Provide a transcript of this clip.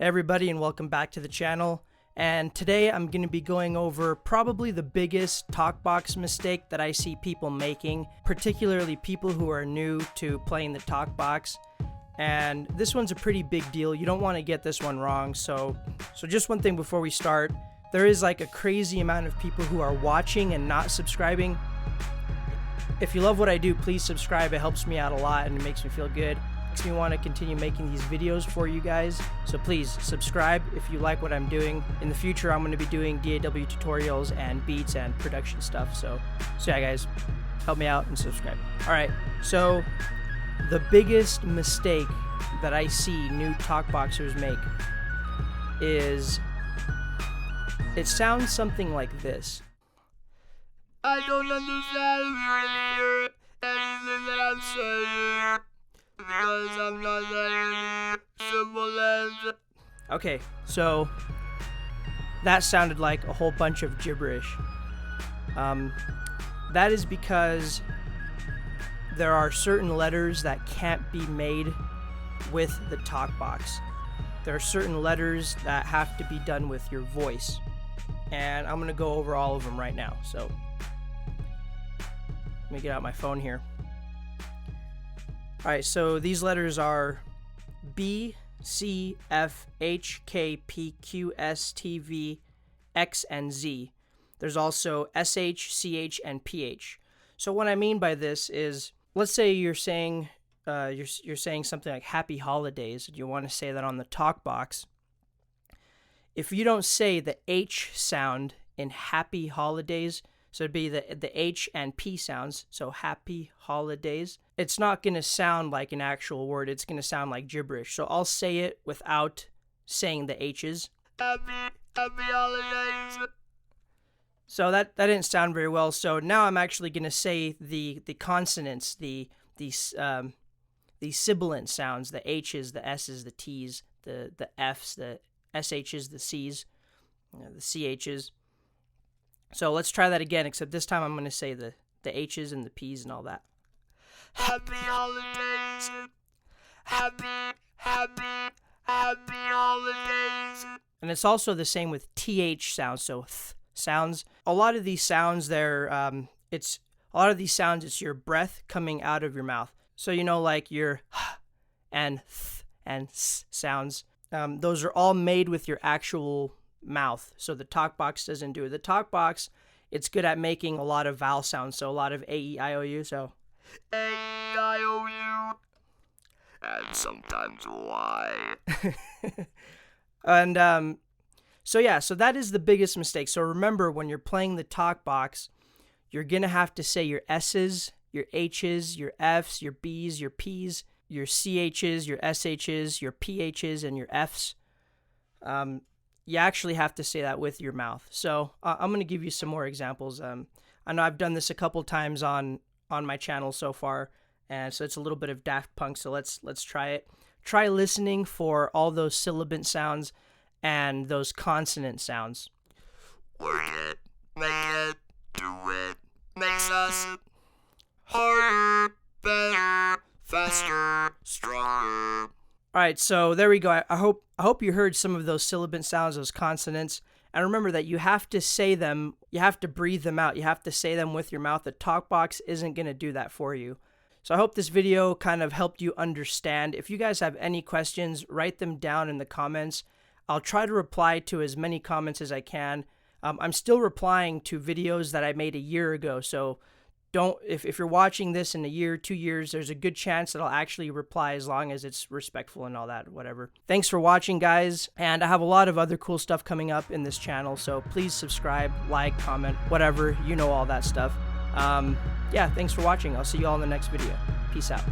Hey everybody, and welcome back to the channel. And today I'm going to be going over probably the biggest TalkBox mistake that I see people making, particularly people who are new to playing the TalkBox. And this one's a pretty big deal. You don't want to get this one wrong. So just one thing before we start, there is like a crazy amount of people who are watching and not subscribing. If you love what I do, please subscribe. It helps me out a lot and it makes me feel good. Makes me want to continue making these videos for you guys. So please subscribe if you like what I'm doing. In the future, I'm going to be doing DAW tutorials and beats and production stuff. So yeah, guys, help me out and subscribe. All right. So the biggest mistake that I see new TalkBoxers make is it sounds something like this. I don't understand anything that I'm saying. Because I'm not saying simple as. Okay, so that sounded like a whole bunch of gibberish. That is because there are certain letters that can't be made with the TalkBox. There are certain letters that have to be done with your voice. And I'm going to go over all of them right now. So let me get out my phone here. Alright, so these letters are B, C, F, H, K, P, Q, S, T, V, X, and Z. There's also SH, CH, and PH. So what I mean by this is, let's say you're saying you're saying something like Happy Holidays, and you want to say that on the TalkBox. If you don't say the H sound in Happy Holidays, so it'd be the H and P sounds, so Happy Holidays, it's not going to sound like an actual word. It's going to sound like gibberish. So I'll say it without saying the H's. Happy Holidays. So that didn't sound very well. So now I'm actually going to say the consonants, the sibilant sounds, the H's, the S's, the T's, the F's, the SH's, the C's, the CH's. So let's try that again, except this time I'm going to say the H's and the P's and all that. Happy Holidays. Happy Holidays. And it's also the same with TH sounds, so th sounds. A lot of these sounds it's your breath coming out of your mouth. So like your and th and s sounds. Those are all made with your actual mouth, so the TalkBox doesn't do it. The TalkBox, it's good at making a lot of vowel sounds, so a lot of A-E-I-O-U, so A-E-I-O-U, and sometimes Y. And so that is the biggest mistake. So remember, when you're playing the TalkBox, you're gonna have to say your S's, your H's, your F's, your B's, your P's, your CH's, your SH's, your PH's, and your F's. You actually have to say that with your mouth. So I'm going to give you some more examples. I know I've done this a couple times on my channel so far, and so it's a little bit of Daft Punk, so let's try it. Try listening for all those sibilant sounds and those consonant sounds. Work it, make it, do it, makes us harder, better, faster, stronger. Alright, so there we go. I hope you heard some of those sibilant sounds, those consonants. And remember that you have to say them, you have to breathe them out, you have to say them with your mouth. The TalkBox isn't going to do that for you. So I hope this video kind of helped you understand. If you guys have any questions, write them down in the comments. I'll try to reply to as many comments as I can. I'm still replying to videos that I made a year ago, so if you're watching this in a year, 2 years, there's a good chance that I'll actually reply as long as it's respectful and all that, whatever. Thanks for watching, guys, and I have a lot of other cool stuff coming up in this channel, so please subscribe, like, comment, whatever, all that stuff. Yeah, thanks for watching. I'll see you all in the next video. Peace out.